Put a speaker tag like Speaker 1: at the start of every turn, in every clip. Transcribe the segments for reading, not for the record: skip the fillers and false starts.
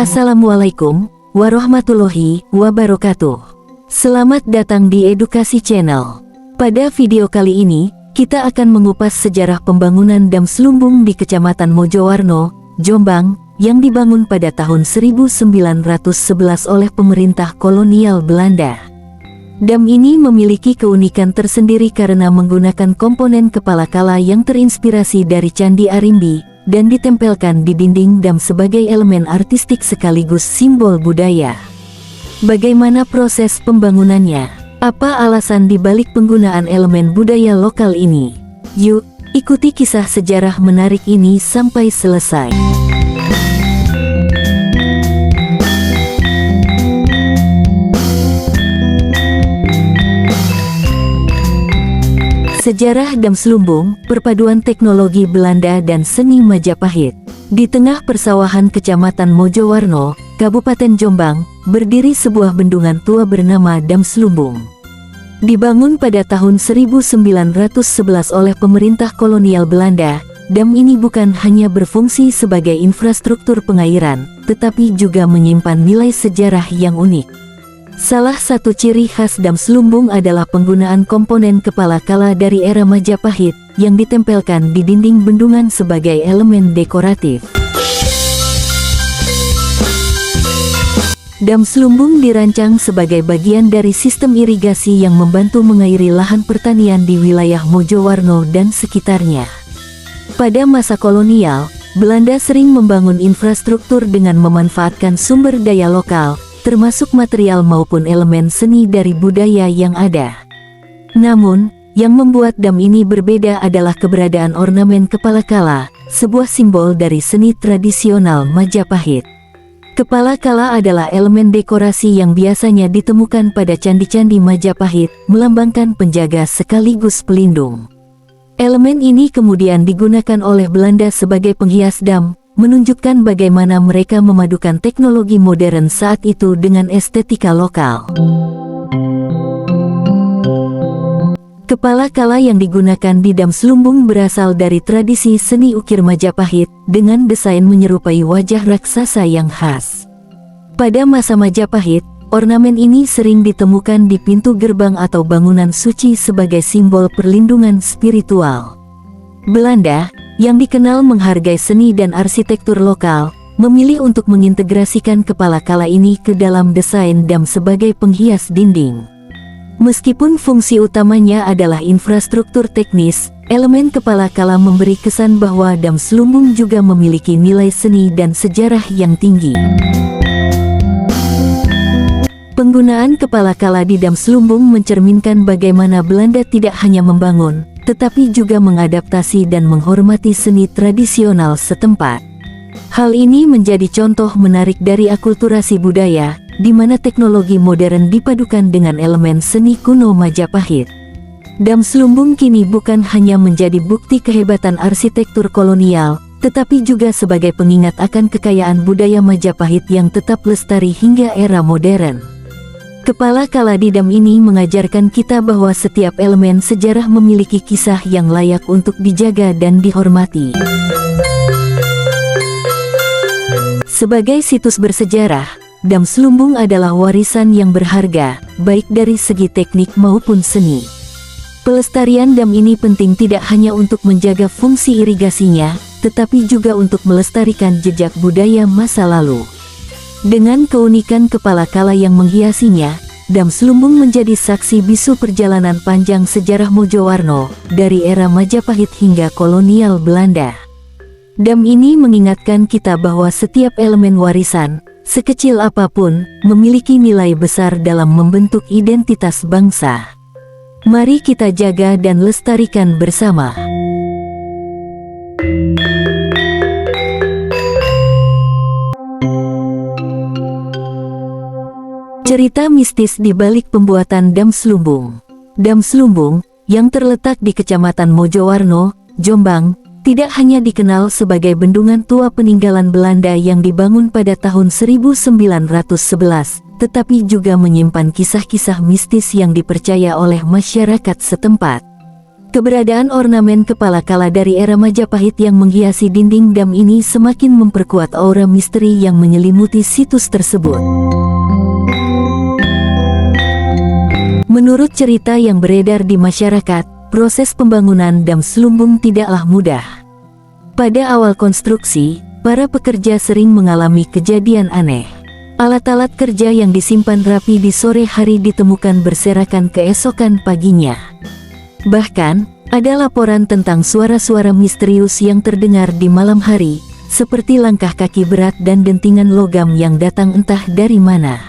Speaker 1: Assalamualaikum warahmatullahi wabarakatuh. Selamat datang di Edukasi Channel. Pada video kali ini, kita akan mengupas sejarah pembangunan Dam Slumbung di Kecamatan Mojowarno, Jombang, yang dibangun pada tahun 1911 oleh pemerintah kolonial Belanda. Dam ini memiliki keunikan tersendiri karena menggunakan komponen kepala kala yang terinspirasi dari Candi Arimbi dan ditempelkan di dinding dam sebagai elemen artistik sekaligus simbol budaya. Bagaimana proses pembangunannya? Apa alasan dibalik penggunaan elemen budaya lokal ini? Yuk, ikuti kisah sejarah menarik ini sampai selesai. Sejarah Dam Slumbung, perpaduan teknologi Belanda dan seni Majapahit. Di tengah persawahan Kecamatan Mojowarno, Kabupaten Jombang, berdiri sebuah bendungan tua bernama Dam Slumbung. Dibangun pada tahun 1911 oleh pemerintah kolonial Belanda, dam ini bukan hanya berfungsi sebagai infrastruktur pengairan, tetapi juga menyimpan nilai sejarah yang unik. Salah satu ciri khas Dam Slumbung adalah penggunaan komponen kepala kala dari era Majapahit yang ditempelkan di dinding bendungan sebagai elemen dekoratif. Dam Slumbung dirancang sebagai bagian dari sistem irigasi yang membantu mengairi lahan pertanian di wilayah Mojowarno dan sekitarnya. Pada masa kolonial, Belanda sering membangun infrastruktur dengan memanfaatkan sumber daya lokal, termasuk material maupun elemen seni dari budaya yang ada. Namun, yang membuat dam ini berbeda adalah keberadaan ornamen kepala kala, sebuah simbol dari seni tradisional Majapahit. Kepala kala adalah elemen dekorasi yang biasanya ditemukan pada candi-candi Majapahit, melambangkan penjaga sekaligus pelindung. Elemen ini kemudian digunakan oleh Belanda sebagai penghias dam, menunjukkan bagaimana mereka memadukan teknologi modern saat itu dengan estetika lokal. Kepala kala yang digunakan di Dam Slumbung berasal dari tradisi seni ukir Majapahit, dengan desain menyerupai wajah raksasa yang khas. Pada masa Majapahit, ornamen ini sering ditemukan di pintu gerbang atau bangunan suci sebagai simbol perlindungan spiritual. Belanda, yang dikenal menghargai seni dan arsitektur lokal, memilih untuk mengintegrasikan kepala kala ini ke dalam desain dam sebagai penghias dinding. Meskipun fungsi utamanya adalah infrastruktur teknis, elemen kepala kala memberi kesan bahwa Dam Slumbung juga memiliki nilai seni dan sejarah yang tinggi. Penggunaan kepala kala di Dam Slumbung mencerminkan bagaimana Belanda tidak hanya membangun, tetapi juga mengadaptasi dan menghormati seni tradisional setempat. Hal ini menjadi contoh menarik dari akulturasi budaya, di mana teknologi modern dipadukan dengan elemen seni kuno Majapahit. Dam Slumbung kini bukan hanya menjadi bukti kehebatan arsitektur kolonial, tetapi juga sebagai pengingat akan kekayaan budaya Majapahit yang tetap lestari hingga era modern. Kepala kala di dam ini mengajarkan kita bahwa setiap elemen sejarah memiliki kisah yang layak untuk dijaga dan dihormati. Sebagai situs bersejarah, Dam Slumbung adalah warisan yang berharga, baik dari segi teknik maupun seni. Pelestarian dam ini penting tidak hanya untuk menjaga fungsi irigasinya, tetapi juga untuk melestarikan jejak budaya masa lalu. Dengan keunikan kepala kala yang menghiasinya, Dam Slumbung menjadi saksi bisu perjalanan panjang sejarah Mojowarno, dari era Majapahit hingga kolonial Belanda. Dam ini mengingatkan kita bahwa setiap elemen warisan, sekecil apapun, memiliki nilai besar dalam membentuk identitas bangsa. Mari kita jaga dan lestarikan bersama. Cerita mistis di balik pembuatan Dam Slumbung. Dam Slumbung, yang terletak di Kecamatan Mojowarno, Jombang, tidak hanya dikenal sebagai bendungan tua peninggalan Belanda yang dibangun pada tahun 1911, tetapi juga menyimpan kisah-kisah mistis yang dipercaya oleh masyarakat setempat. Keberadaan ornamen kepala kala dari era Majapahit yang menghiasi dinding dam ini semakin memperkuat aura misteri yang menyelimuti situs tersebut. Menurut cerita yang beredar di masyarakat, proses pembangunan dam Slumbung tidaklah mudah. Pada awal konstruksi, para pekerja sering mengalami kejadian aneh. Alat-alat kerja yang disimpan rapi di sore hari ditemukan berserakan keesokan paginya. Bahkan, ada laporan tentang suara-suara misterius yang terdengar di malam hari, seperti langkah kaki berat dan dentingan logam yang datang entah dari mana.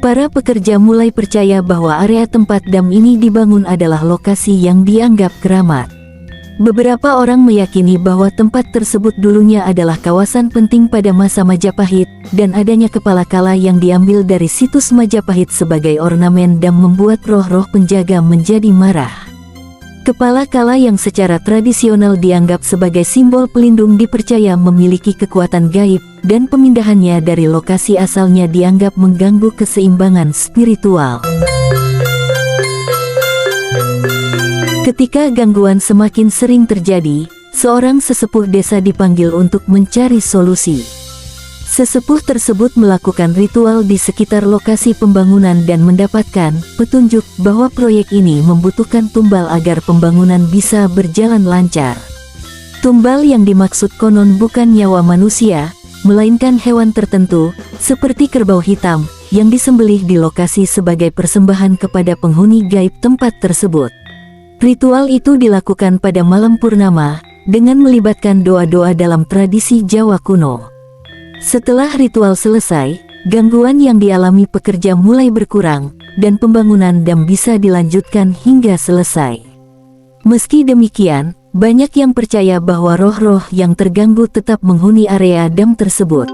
Speaker 1: Para pekerja mulai percaya bahwa area tempat dam ini dibangun adalah lokasi yang dianggap keramat. Beberapa orang meyakini bahwa tempat tersebut dulunya adalah kawasan penting pada masa Majapahit, dan adanya kepala kala yang diambil dari situs Majapahit sebagai ornamen dam membuat roh-roh penjaga menjadi marah. Kepala kala yang secara tradisional dianggap sebagai simbol pelindung dipercaya memiliki kekuatan gaib, dan pemindahannya dari lokasi asalnya dianggap mengganggu keseimbangan spiritual. Ketika gangguan semakin sering terjadi, seorang sesepuh desa dipanggil untuk mencari solusi. Sesepuh tersebut melakukan ritual di sekitar lokasi pembangunan dan mendapatkan petunjuk bahwa proyek ini membutuhkan tumbal agar pembangunan bisa berjalan lancar. Tumbal yang dimaksud konon bukan nyawa manusia, melainkan hewan tertentu, seperti kerbau hitam, yang disembelih di lokasi sebagai persembahan kepada penghuni gaib tempat tersebut. Ritual itu dilakukan pada malam purnama, dengan melibatkan doa-doa dalam tradisi Jawa kuno. Setelah ritual selesai, gangguan yang dialami pekerja mulai berkurang, dan pembangunan dam bisa dilanjutkan hingga selesai. Meski demikian, banyak yang percaya bahwa roh-roh yang terganggu tetap menghuni area dam tersebut.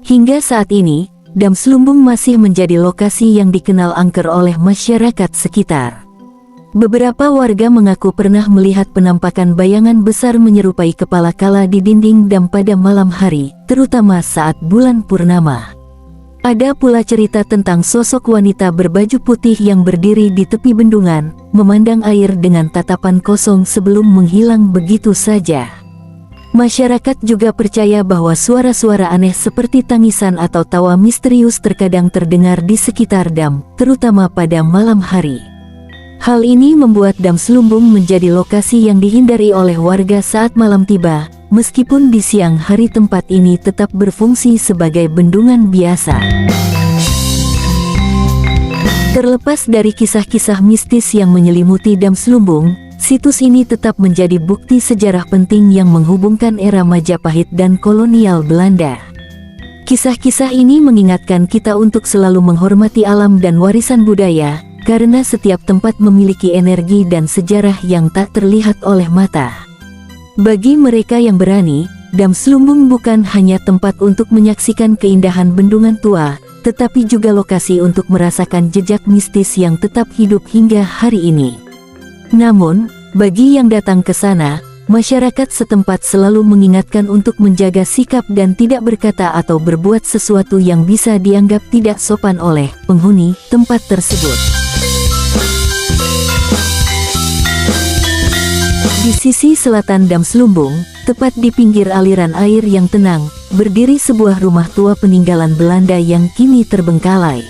Speaker 1: Hingga saat ini, dam Slumbung masih menjadi lokasi yang dikenal angker oleh masyarakat sekitar. Beberapa warga mengaku pernah melihat penampakan bayangan besar menyerupai kepala kala di dinding dam pada malam hari, terutama saat bulan purnama. Ada pula cerita tentang sosok wanita berbaju putih yang berdiri di tepi bendungan, memandang air dengan tatapan kosong sebelum menghilang begitu saja. Masyarakat juga percaya bahwa suara-suara aneh seperti tangisan atau tawa misterius terkadang terdengar di sekitar dam, terutama pada malam hari. Hal ini membuat dam Slumbung menjadi lokasi yang dihindari oleh warga saat malam tiba, meskipun di siang hari tempat ini tetap berfungsi sebagai bendungan biasa. Terlepas dari kisah-kisah mistis yang menyelimuti dam Slumbung, situs ini tetap menjadi bukti sejarah penting yang menghubungkan era Majapahit dan kolonial Belanda. Kisah-kisah ini mengingatkan kita untuk selalu menghormati alam dan warisan budaya, karena setiap tempat memiliki energi dan sejarah yang tak terlihat oleh mata. Bagi mereka yang berani, dam Slumbung bukan hanya tempat untuk menyaksikan keindahan bendungan tua, tetapi juga lokasi untuk merasakan jejak mistis yang tetap hidup hingga hari ini. Namun, bagi yang datang ke sana, masyarakat setempat selalu mengingatkan untuk menjaga sikap dan tidak berkata atau berbuat sesuatu yang bisa dianggap tidak sopan oleh penghuni tempat tersebut. Di sisi selatan dam Slumbung, tepat di pinggir aliran air yang tenang, berdiri sebuah rumah tua peninggalan Belanda yang kini terbengkalai.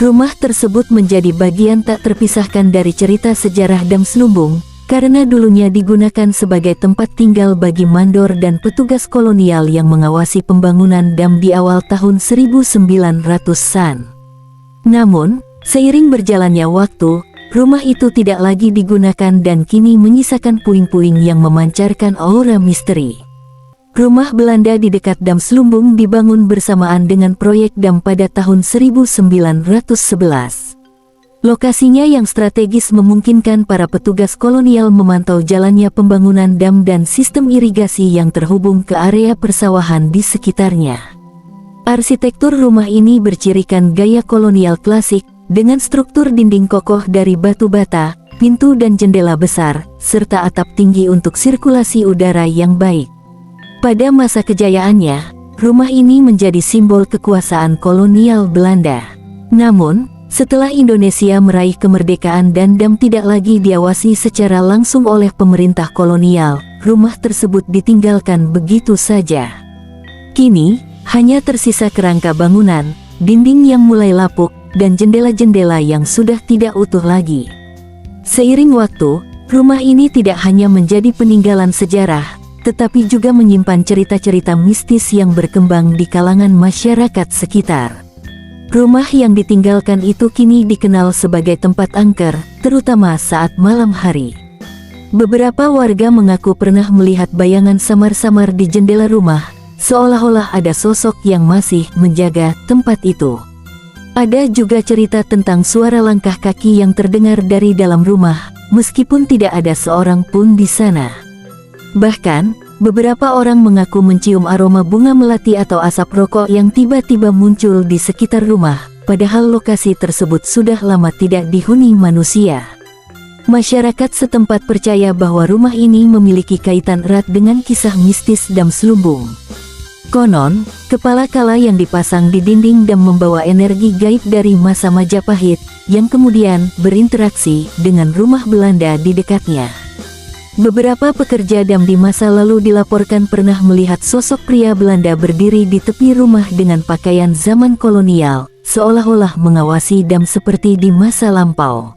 Speaker 1: Rumah tersebut menjadi bagian tak terpisahkan dari cerita sejarah dam Slumbung, karena dulunya digunakan sebagai tempat tinggal bagi mandor dan petugas kolonial yang mengawasi pembangunan dam di awal tahun 1900-an. Namun, seiring berjalannya waktu, rumah itu tidak lagi digunakan dan kini menyisakan puing-puing yang memancarkan aura misteri. Rumah Belanda di dekat dam Slumbung dibangun bersamaan dengan proyek dam pada tahun 1911. Lokasinya yang strategis memungkinkan para petugas kolonial memantau jalannya pembangunan dam dan sistem irigasi yang terhubung ke area persawahan di sekitarnya. Arsitektur rumah ini bercirikan gaya kolonial klasik, dengan struktur dinding kokoh dari batu bata, pintu dan jendela besar, serta atap tinggi untuk sirkulasi udara yang baik. Pada masa kejayaannya, rumah ini menjadi simbol kekuasaan kolonial Belanda. Namun, Setelah Indonesia meraih kemerdekaan dan DAM tidak lagi diawasi secara langsung oleh pemerintah kolonial, rumah tersebut ditinggalkan begitu saja. Kini, hanya tersisa kerangka bangunan, dinding yang mulai lapuk, dan jendela-jendela yang sudah tidak utuh lagi. Seiring waktu, rumah ini tidak hanya menjadi peninggalan sejarah, tetapi juga menyimpan cerita-cerita mistis yang berkembang di kalangan masyarakat sekitar. Rumah yang ditinggalkan itu kini dikenal sebagai tempat angker, terutama saat malam hari. Beberapa warga mengaku pernah melihat bayangan samar-samar di jendela rumah, seolah-olah ada sosok yang masih menjaga tempat itu. Ada juga cerita tentang suara langkah kaki yang terdengar dari dalam rumah, meskipun tidak ada seorang pun di sana. Bahkan, beberapa orang mengaku mencium aroma bunga melati atau asap rokok yang tiba-tiba muncul di sekitar rumah, padahal lokasi tersebut sudah lama tidak dihuni manusia. Masyarakat setempat percaya bahwa rumah ini memiliki kaitan erat dengan kisah mistis Dam Slumbung. Konon, kepala kala yang dipasang di dinding dam membawa energi gaib dari masa Majapahit, yang kemudian berinteraksi dengan rumah Belanda di dekatnya. Beberapa pekerja dam di masa lalu dilaporkan pernah melihat sosok pria Belanda berdiri di tepi rumah dengan pakaian zaman kolonial, seolah-olah mengawasi dam seperti di masa lampau.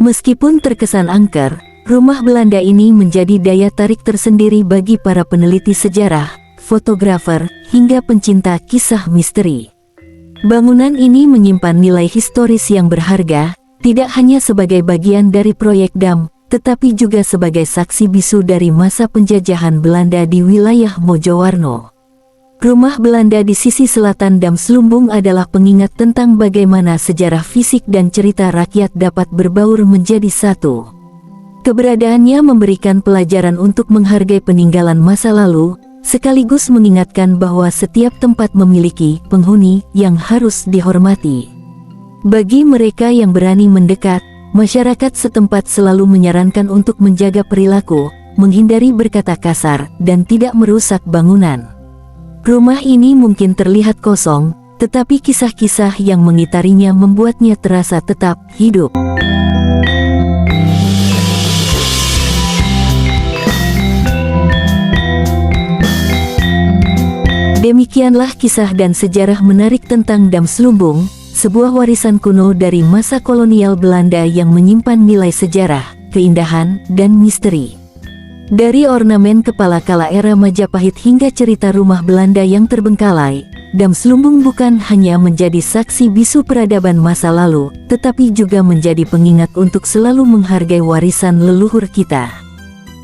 Speaker 1: Meskipun terkesan angker, rumah Belanda ini menjadi daya tarik tersendiri bagi para peneliti sejarah, fotografer, hingga pencinta kisah misteri. Bangunan ini menyimpan nilai historis yang berharga, tidak hanya sebagai bagian dari proyek dam, tetapi juga sebagai saksi bisu dari masa penjajahan Belanda di wilayah Mojowarno. Rumah Belanda di sisi selatan Dam Slumbung adalah pengingat tentang bagaimana sejarah fisik dan cerita rakyat dapat berbaur menjadi satu. Keberadaannya memberikan pelajaran untuk menghargai peninggalan masa lalu, sekaligus mengingatkan bahwa setiap tempat memiliki penghuni yang harus dihormati. Bagi mereka yang berani mendekat, masyarakat setempat selalu menyarankan untuk menjaga perilaku, menghindari berkata kasar, dan tidak merusak bangunan. Rumah ini mungkin terlihat kosong, tetapi kisah-kisah yang mengitarinya membuatnya terasa tetap hidup. Demikianlah kisah dan sejarah menarik tentang Dam Slumbung, sebuah warisan kuno dari masa kolonial Belanda yang menyimpan nilai sejarah, keindahan, dan misteri. Dari ornamen kepala kala era Majapahit hingga cerita rumah Belanda yang terbengkalai, Dam Slumbung bukan hanya menjadi saksi bisu peradaban masa lalu, tetapi juga menjadi pengingat untuk selalu menghargai warisan leluhur kita.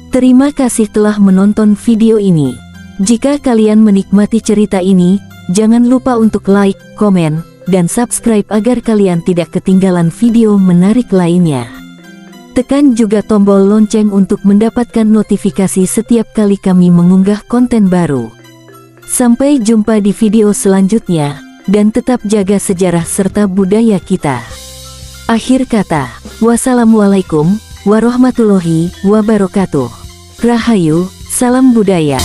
Speaker 1: Terima kasih telah menonton video ini. Jika kalian menikmati cerita ini, jangan lupa untuk like, komen, dan subscribe agar kalian tidak ketinggalan video menarik lainnya. Tekan juga tombol lonceng untuk mendapatkan notifikasi setiap kali kami mengunggah konten baru. Sampai jumpa di video selanjutnya, dan tetap jaga sejarah serta budaya kita. Akhir kata, wassalamualaikum warahmatullahi wabarakatuh. Rahayu, salam budaya.